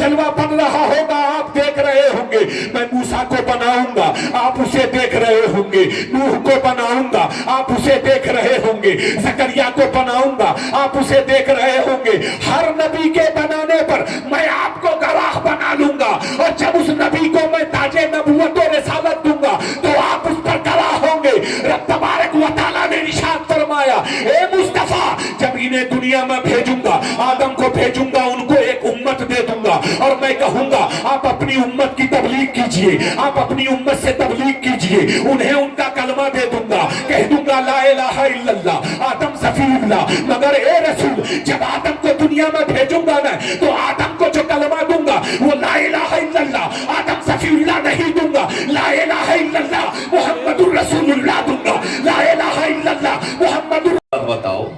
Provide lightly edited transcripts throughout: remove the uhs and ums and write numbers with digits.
جلوہ بن رہا ہوگا آپ دیکھ رہے ہوں گے. میں موسیٰ کو بناؤں گا آپ اسے دیکھ رہے ہوں گے. نوح کو بناؤں گا آپ اسے دیکھ رہے ہوں گے. زکریا کو بناؤں گا آپ اسے دیکھ رہے ہوں گے. ہر نبی کے بنانے پر میں آپ کو گواہ بنا لوں گا, اور جب اس نبی کو میں تاج نبوت و رسالت دوں گا تو آپ اس پر گواہ ہوں گے. رب تبارک و تعالیٰ نے ارشاد فرمایا اے مصطفیٰ جب انہیں دنیا میں بھیجوں گا, آدم کو بھیجوں گا, ان کو ایک امت دے دوں گا اور میں کہوں گا آپ اپنی امت کی تبلیغ کیجئے, آپ اپنی امت سے تبلیغ کیجئے, انہیں ان کا کلمہ دے دوں گا, کہہ دوں گا لا الہ الا اللہ آدم صفی اللہ. مگر اے رسول جب آدم کو دنیا میں بھیجوں گا نا تو آدم کو جو کلمہ دوں گا وہ لا الہ الا اللہ آدم صفی اللہ نہیں دوں گا, لا الہ الا اللہ محمد الرسول اللہ دوں گا, لا الہ الا اللہ محمد. بتاؤ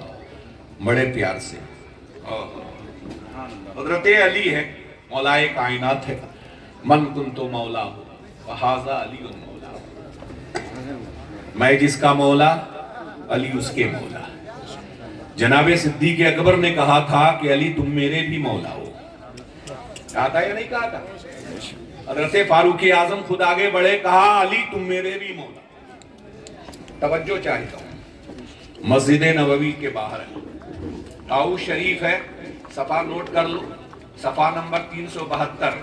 بڑے پیار سے, حضرت علی ہے مولائے کائنات ہے, من کنت مولا ہو فہذا علی مولا, میں جس کا مولا علی اس کے مولا. جناب صدیق اکبر نے کہا تھا کہ علی تم میرے بھی مولا ہو, کہا تھا یا نہیں کہا تھا؟ حضرت فاروق اعظم خود آگے بڑھے, کہا علی تم میرے بھی مولا. توجہ چاہتا ہوں, مسجد نبوی کے باہر ہے, طاؤس شریف ہے, صفحہ نوٹ کر لو, صفحہ نمبر 372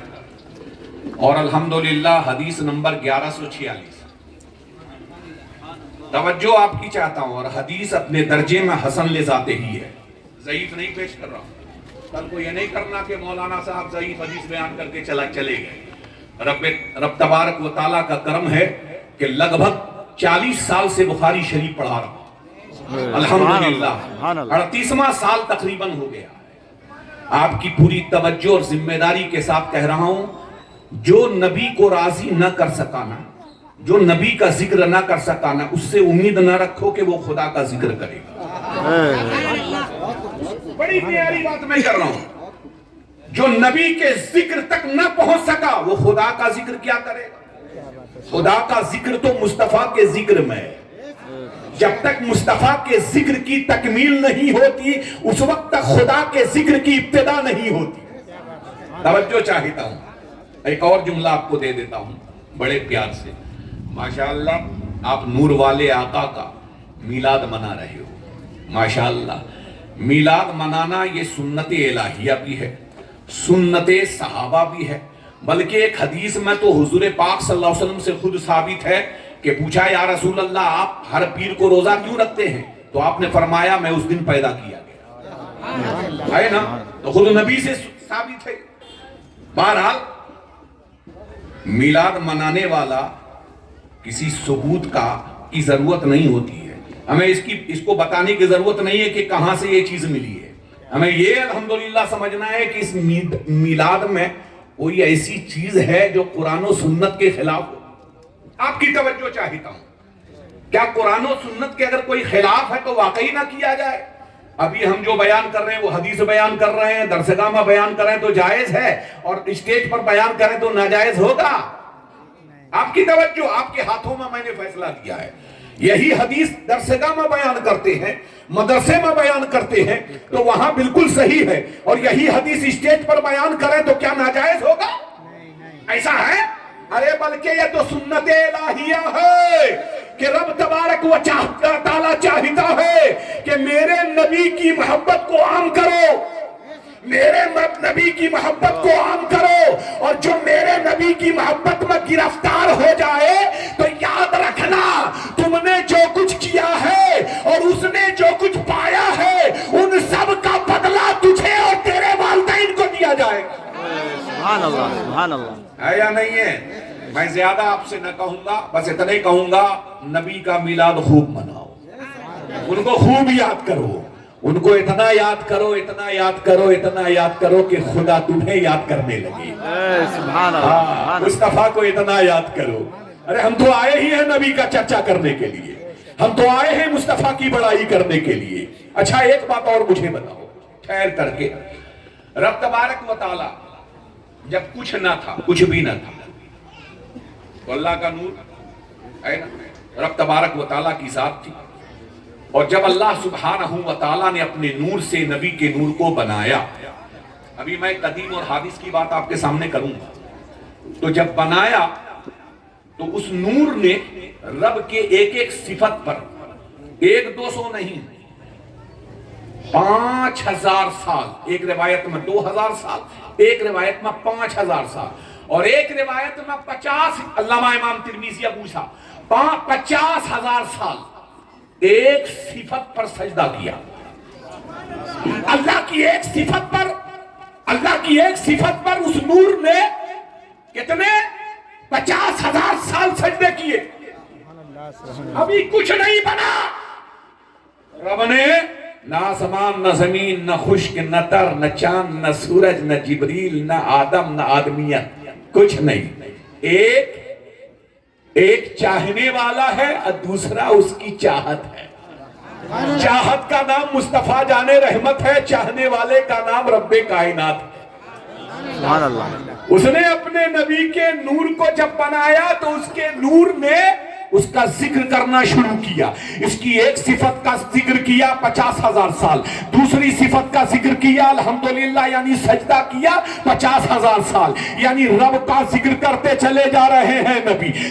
اور الحمدللہ حدیث نمبر 1146. توجہ آپ کی چاہتا ہوں, اور حدیث اپنے درجے میں حسن لذاتے ہی ہے, ضعیف نہیں پیش کر رہا ہوں. کل کو یہ نہیں کرنا کہ مولانا صاحب ضعیف حدیث بیان کر کے چلے گئے. رب تبارک و تعالیٰ کا کرم ہے کہ لگ بھگ 40 سال سے بخاری شریف پڑھا رہا ہوں, الحمدللہ 38واں سال تقریباً ہو گیا. آپ کی پوری توجہ اور ذمہ داری کے ساتھ کہہ رہا ہوں, جو نبی کو راضی نہ کر سکانا, جو نبی کا ذکر نہ کر سکانا, اس سے امید نہ رکھو کہ وہ خدا کا ذکر کرے گا. بڑی پیاری بات میں کر رہا ہوں, جو نبی کے ذکر تک نہ پہنچ سکا وہ خدا کا ذکر کیا کرے گا؟ خدا کا ذکر تو مصطفیٰ کے ذکر میں ہے. جب تک مصطفیٰ کے ذکر کی تکمیل نہیں ہوتی اس وقت تک خدا کے ذکر کی ابتدا نہیں ہوتی. توجہ چاہتا ہوں, ایک اور جملہ آپ کو دے دیتا ہوں بڑے پیار سے. ماشاءاللہ آپ نور والے آقا کا میلاد منا رہے ہو, ماشاءاللہ. میلاد منانا یہ سنت الہیہ بھی ہے, سنت صحابہ بھی ہے, بلکہ ایک حدیث میں تو حضور پاک صلی اللہ علیہ وسلم سے خود ثابت ہے کہ پوچھا یا رسول اللہ آپ ہر پیر کو روزہ کیوں رکھتے ہیں؟ تو آپ نے فرمایا میں اس دن پیدا کیا گیا. ہے نا, تو خود نبی سے ثابت ہے. بہرحال میلاد منانے والا کسی ثبوت کی ضرورت نہیں ہوتی ہے, ہمیں اس کو بتانے کی ضرورت نہیں ہے کہ کہاں سے یہ چیز ملی ہے. ہمیں یہ الحمدللہ سمجھنا ہے کہ اس میلاد میں کوئی ایسی چیز ہے جو قرآن و سنت کے خلاف ہو. آپ کی توجہ چاہتا ہوں, کیا قرآن و سنت کے اگر کوئی خلاف ہے تو واقعی نہ کیا جائے؟ ابھی ہم جو بیان کر رہے ہیں وہ حدیث بیان کر رہے ہیں, درسگاہ میں بیان کر رہے ہیں تو جائز ہے, اور اسٹیج پر بیان کریں تو ناجائز ہوگا. آپ کی توجہ, آپ کے ہاتھوں میں نے فیصلہ دیا ہے. یہی حدیث درسگاہ میں بیان کرتے ہیں, مدرسے میں بیان کرتے ہیں تو وہاں بالکل صحیح ہے, اور یہی حدیث اسٹیج پر بیان کریں تو کیا ناجائز ہوگا؟ ایسا ہے؟ ارے بلکہ یہ تو سنت الہیہ ہے کہ رب تبارک و تعالیٰ چاہتا ہے کہ میرے نبی کی محبت کو عام کرو, میرے نبی کی محبت کو عام کرو, اور جو میرے نبی کی محبت میں گرفتار ہو جائے تو یاد رکھنا تم نے جو کچھ کیا ہے اور اس نے جو کچھ پایا ہے ان سب کا بدلہ تجھے اور تیرے والدین کو دیا جائے گا. سبحان اللہ, سبحان اللہ. ہے یا نہیں ہے؟ میں زیادہ آپ سے نہ کہوں گا, بس اتنا ہی کہوں گا نبی کا میلاد خوب مناؤ, ان کو خوب یاد کرو, ان کو اتنا یاد کرو, اتنا یاد کرو, اتنا یاد کرو کہ خدا تمہیں یاد کرنے لگے. سبحان اللہ. مصطفیٰ کو اتنا یاد کرو. ارے ہم تو آئے ہی ہیں نبی کا چرچا کرنے کے لیے, ہم تو آئے ہیں مصطفیٰ کی بڑائی کرنے کے لیے. اچھا ایک بات اور مجھے بتاؤ ٹھہر کر کے, رب تبارک و تعالی جب کچھ نہ تھا, کچھ بھی نہ تھا, تو اللہ کا نور ہے نا, رب تبارک و تعالیٰ کی ذات تھی, اور جب اللہ سبحانہ و تعالیٰ نے اپنے نور سے نبی کے نور کو بنایا ابھی میں قدیم اور حادث کی بات آپ کے سامنے کروں گا. تو جب بنایا تو اس نور نے رب کے ایک ایک صفت پر 100-200 نہیں 5000 سال, ایک روایت میں 2000 سال, ایک روایت میں 5000 سال, اور ایک روایت میں 50, علامہ امام ترمذی ابو سا 50,000 سال ایک صفت پر سجدہ کیا. اللہ کی ایک صفت پر, اللہ کی ایک صفت پر اس نور نے کتنے 50,000 سال سجدے کیے. ابھی کچھ نہیں بنا. رب نے نہ آسمان نہ زمین نہ خشک نہ تر نہ چاند نہ سورج نہ جبریل نہ آدم نہ آدمیت, کچھ نہیں. ایک چاہنے والا ہے اور دوسرا اس کی چاہت ہے. چاہت کا نام مصطفیٰ جان رحمت ہے, چاہنے والے کا نام رب کائنات ہے. سبحان اللہ. اس نے اپنے نبی کے نور کو جب بنایا تو اس کے نور نے اس کا ذکر کرنا شروع کیا. اس کی ایک صفت کا ذکر کیا 50,000 سال, دوسری صفت کا ذکر کیا الحمدللہ یعنی سجدہ کیا 50,000 سال. یعنی رب کا ذکر کرتے چلے جا رہے ہیں.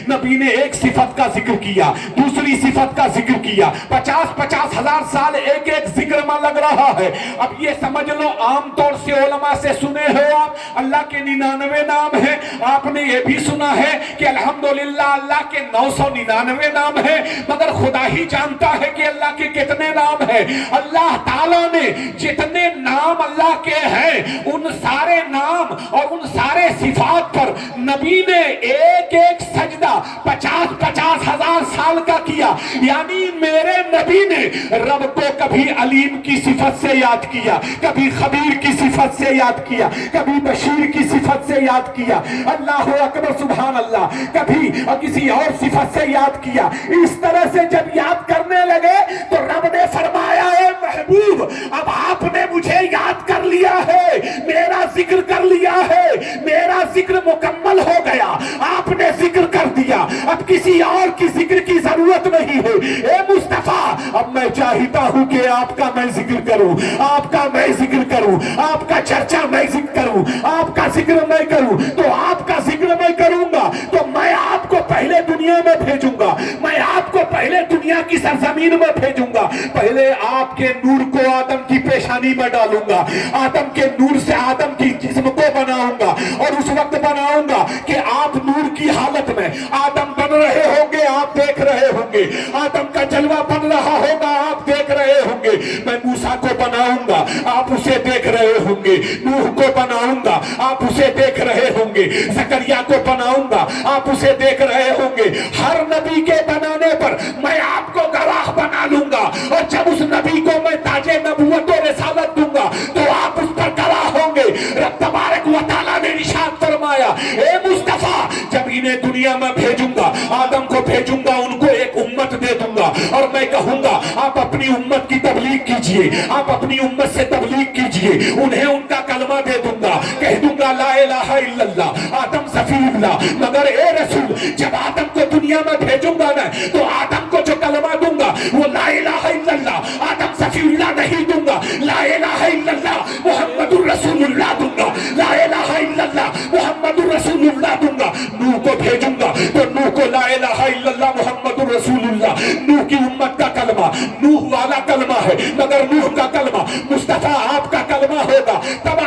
نبی نے ایک صفت کا ذکر کیا, دوسری صفت کا ذکر کیا, 50,000 سال ایک ایک ذکر میں لگ رہا ہے. اب یہ سمجھ لو, عام طور سے علماء سے سنے ہو آپ اللہ کے 99 نام ہیں, آپ نے یہ بھی سنا ہے کہ الحمدللہ اللہ کے 999 نام ہے, مگر خدا ہی جانتا ہے کہ اللہ کے کتنے نام ہیں. اللہ تعالیٰ نے جتنے نام اللہ کے ہیں ان سارے نام اور ان سارے صفات پر نبی نے ایک ایک سجدہ 50,000 سال کا کیا. یعنی میرے نبی نے رب کو کبھی علیم کی صفت سے یاد کیا, کبھی خبیر کی صفت سے یاد کیا, کبھی بشیر کی صفت سے یاد کیا, اللہ اکبر سبحان اللہ, کبھی کسی اور صفت سے یاد کیا. اس طرح سے جب یاد کرنے لگے تو رب نے فرمایا اے محبوب اب آپ نے مجھے یاد کر لیا ہے, میرا ذکر کر لیا ہے, میرا ذکر مکمل ہو گیا, آپ نے ذکر کر دیا, اب کسی اور کی ذکر کی ضرورت نہیں ہے. اے مصطفیٰ اب میں چاہتا ہوں کہ آپ کا میں ذکر کروں, آپ کا میں ذکر کروں, آپ کا چرچا میں ذکر کروں, آپ کا ذکر میں کروں. تو آپ کا ذکر میں کروں گا تو میں آپ کو پہلے دنیا میں بھیجوں گا, میں آپ کو پہلے دنیا کی سرزمین میں بھیجوں گا. پہلے آپ کے نور کو آدم کی پیشانی میں ڈالوں گا, آدم کے نور سے آدم کی جسم کو بناؤں گا, اور اس وقت بناؤں گا کہ آپ نور کی حالت میں آدم بن رہے ہوں گے, آپ دیکھ رہے ہوں گے, آدم کا جلوہ بن رہا ہوگا, آپ دیکھ رہے ہوں گے. میں موسیٰ کو بناؤں گا, آپ اسے دیکھ رہے ہوں گے, نوح کو بناؤں گا, آپ اسے دیکھ رہے ہوں گے, زکریا کو بناؤں گا, آپ اسے دیکھ رہے ہوں گے. ہر نبی کے بنانے پر میں آپ کو گواہ بنا لوں گا, اور جب اس نبی کو میں تاج نبوت و رسالت دوں گا تو آپ اس پر گواہ ہوں گے. رب تبارک و تعالیٰ نے ارشاد فرمایا اے مصطفیٰ جب انہیں دنیا میں بھیجوں گا, آدم کو بھیجوں گا, ان کو ایک امت دے دوں گا, اور میں کہوں گا آپ اپنی امت کی تبلیغ کیجئے, آپ اپنی امت سے تبلیغ کیجئے, انہیں ان کا کلمہ دے دوں گا, کہہ دوں گا لا الہ الا اللہ آدم صفی اللہ. مگر اے رسول جب آدم کو دنیا میں بھیجوں گا نا تو آدم کو جو کلمہ دوں گا وہ لا الہ الا اللہ آدم صفی اللہ نہیں دوں گا, لا الہ الا اللہ محمد الرسول اللہ دوں گا, لا الہ الا اللہ محمد الرسول اللہ دوں گا. نوح کو بھیجوں گا تو نوح کو لا الہ الا اللہ محمد الرسول اللہ, نوح کی امت کا کلمہ نوح والا کلمہ ہے, مگر نوح کا کلمہ مصطفیٰ آپ کا کلمہ ہوگا. تب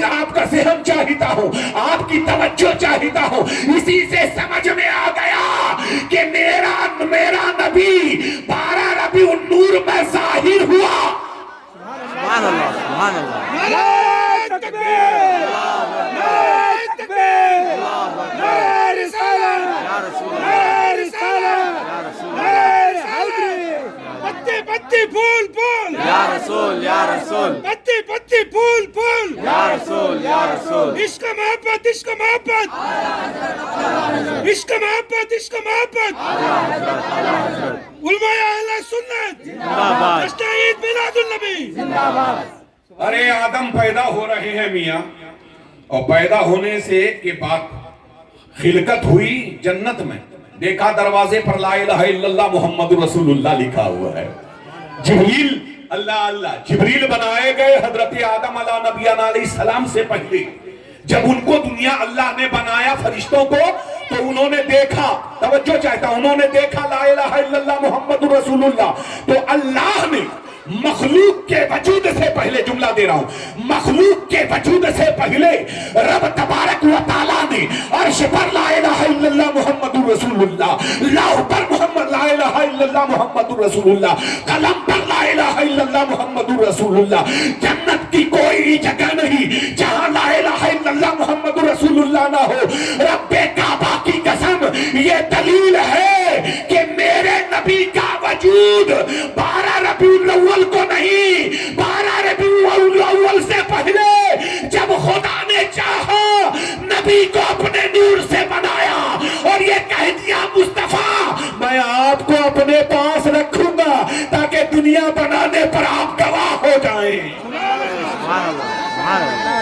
آپ کا ذہن چاہتا ہوں, آپ کی توجہ چاہتا ہوں. اسی سے سمجھ میں آ گیا کہ میرا نبی 12 ربیع النور میں ظاہر ہوا. سبحان اللہ. سبحان اللہ. نعرہ تکبیر، نعرہ تکبیر، نعرہ رسالت، نعرہ رسالت، نعرہ حیدری. پتی پتی پھول پھول یا رسول یا رسول پتی پتی پھول پھول یا رسول یا رسول. عشق محبت عشق محبت عشق محبت عشق محبت. علماء اہل سنت زندہ باد. تشہید میلاد النبی. ارے آدم پیدا ہو رہے ہیں میاں, اور پیدا ہونے سے کے بعد خلقت ہوئی جنت میں, دیکھا دروازے پر لا الہ الا اللہ محمد رسول اللہ لکھا ہوا ہے. جبریل اللہ اللہ جبریل بنائے گئے حضرت آدم علیہ نبینا علیہ السلام سے پہلے. جب ان کو دنیا اللہ نے بنایا فرشتوں کو تو انہوں نے دیکھا, توجہ چاہتا ہوں, انہوں نے دیکھا لا الہ الا اللہ محمد رسول اللہ. تو اللہ نے مخلوق کے وجود سے پہلے, جملہ دے رہا ہوں, مخلوق کے وجود سے پہلے رب تبارک و تعالیٰ نے عرش پر لا الہ الا اللہ محمد رسول اللہ, لوح پر محمد لا الہ الا اللہ محمد رسول اللہ, قلم پر لا الہ الا اللہ محمد رسول اللہ. جنت کی کوئی جگہ نہیں جہاں لا الہ الا اللہ محمد رسول اللہ نہ ہو. رب کعبہ کی قسم یہ دلیل ہے کہ میرے نبی کا وجود 12 ربیع الاول کو نہیں, 12 ربیع الاول سے پہلے جب خدا نے چاہا نبی کو اپنے نور سے بنایا اور یہ کہہ دیا مصطفیٰ میں آپ کو اپنے پاس رکھوں گا تاکہ دنیا بنانے پر آپ گواہ ہو جائیں. سبحان اللہ, سبحان اللہ.